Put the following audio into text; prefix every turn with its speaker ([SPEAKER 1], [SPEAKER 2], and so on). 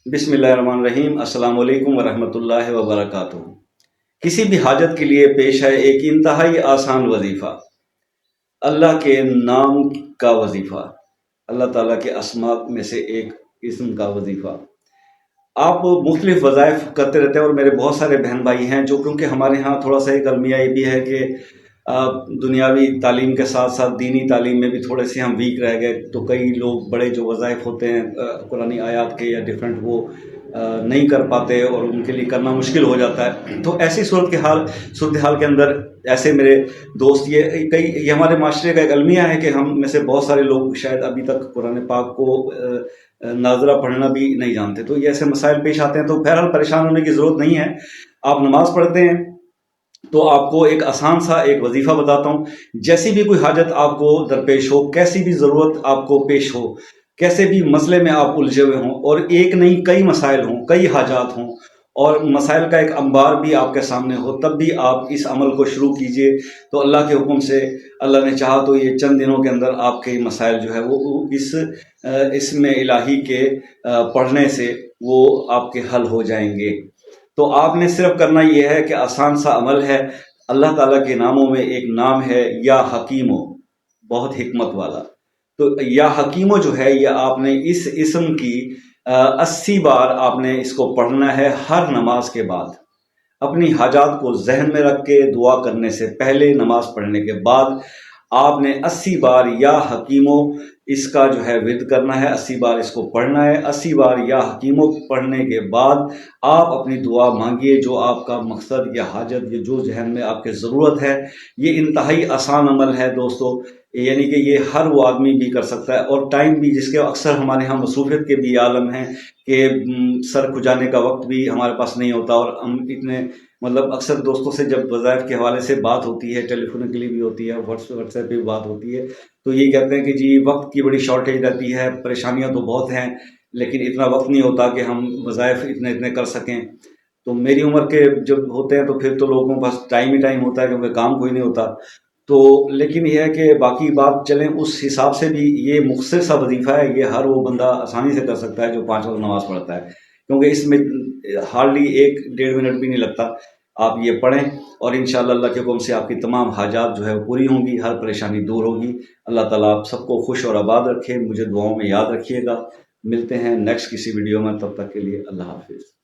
[SPEAKER 1] بسم اللہ الرحمن الرحیم۔ السلام علیکم ورحمۃ اللہ وبرکاتہ۔ کسی بھی حاجت کے لیے پیش ہے ایک انتہائی آسان وظیفہ، اللہ کے نام کا وظیفہ، اللہ تعالیٰ کے اسماء میں سے ایک اسم کا وظیفہ۔ آپ مختلف وظائف کرتے رہتے ہیں، اور میرے بہت سارے بہن بھائی ہیں جو، کیونکہ ہمارے ہاں تھوڑا سا ایک المیہ یہ بھی ہے کہ دنیاوی تعلیم کے ساتھ ساتھ دینی تعلیم میں بھی تھوڑے سے ہم ویک رہ گئے، تو کئی لوگ بڑے جو وظائف ہوتے ہیں قرآنی آیات کے یا ڈفرینٹ، وہ نہیں کر پاتے اور ان کے لیے کرنا مشکل ہو جاتا ہے۔ تو ایسی صورتحال کے اندر ایسے میرے دوست، یہ ہمارے معاشرے کا ایک المیہ ہے کہ ہم میں سے بہت سارے لوگ شاید ابھی تک قرآن پاک کو ناظرہ پڑھنا بھی نہیں جانتے، تو یہ ایسے مسائل پیش آتے ہیں۔ تو بہرحال پریشان ہونے کی ضرورت نہیں ہے۔ آپ نماز پڑھتے ہیں تو آپ کو ایک آسان سا ایک وظیفہ بتاتا ہوں۔ جیسی بھی کوئی حاجت آپ کو درپیش ہو، کیسی بھی ضرورت آپ کو پیش ہو، کیسے بھی مسئلے میں آپ الجھے ہوئے ہوں، اور ایک نہیں کئی مسائل ہوں، کئی حاجات ہوں، اور مسائل کا ایک انبار بھی آپ کے سامنے ہو، تب بھی آپ اس عمل کو شروع کیجئے، تو اللہ کے حکم سے اللہ نے چاہا تو یہ چند دنوں کے اندر آپ کے مسائل جو ہے وہ اس اسم الہی کے پڑھنے سے وہ آپ کے حل ہو جائیں گے۔ تو آپ نے صرف کرنا یہ ہے کہ آسان سا عمل ہے۔ اللہ تعالیٰ کے ناموں میں ایک نام ہے یا حکیمو، بہت حکمت والا۔ تو یا حکیمو جو ہے، یہ آپ نے اس اسم کی 80 بار آپ نے اس کو پڑھنا ہے ہر نماز کے بعد، اپنی حاجات کو ذہن میں رکھ کے دعا کرنے سے پہلے، نماز پڑھنے کے بعد آپ نے 80 بار یا حکیمو اس کا جو ہے ورد کرنا ہے، 80 بار اس کو پڑھنا ہے۔ 80 بار یا حکیمو پڑھنے کے بعد آپ اپنی دعا مانگیے، جو آپ کا مقصد یا حاجت یا جو ذہن میں آپ کے ضرورت ہے۔ یہ انتہائی آسان عمل ہے دوستو، یعنی کہ یہ ہر وہ آدمی بھی کر سکتا ہے، اور ٹائم بھی، جس کے اکثر ہمارے ہاں مصروفیت کے بھی عالم ہیں کہ سر کھجانے کا وقت بھی ہمارے پاس نہیں ہوتا، اور ہم اتنے اکثر دوستوں سے جب وظائف کے حوالے سے بات ہوتی ہے، ٹیلی فون کے لیے بھی ہوتی ہے، واٹس ایپ پہ بھی بات ہوتی ہے، تو یہ کہتے ہیں کہ جی وقت کی بڑی شارٹیج رہتی ہے، پریشانیاں تو بہت ہیں، لیکن اتنا وقت نہیں ہوتا کہ ہم وظائف اتنے کر سکیں۔ تو میری عمر کے جب ہوتے ہیں تو پھر تو لوگوں کے پاس ٹائم ہی ٹائم ہوتا ہے، کیونکہ کام کوئی نہیں ہوتا۔ تو لیکن یہ ہے کہ باقی بات چلیں، اس حساب سے بھی یہ مختصر سا وظیفہ ہے، یہ ہر وہ بندہ آسانی سے کر سکتا ہے جو 5 وقت نماز پڑھتا ہے، کیونکہ اس میں ہارڈلی 1-1.5 منٹ بھی نہیں لگتا۔ آپ یہ پڑھیں، اور انشاءاللہ اللہ کے حکم سے آپ کی تمام حاجات جو ہے وہ پوری ہوں گی، ہر پریشانی دور ہوگی۔ اللہ تعالیٰ آپ سب کو خوش اور آباد رکھے، مجھے دعاؤں میں یاد رکھیے گا۔ ملتے ہیں نیکسٹ کسی ویڈیو میں، تب تک کے لیے اللہ حافظ۔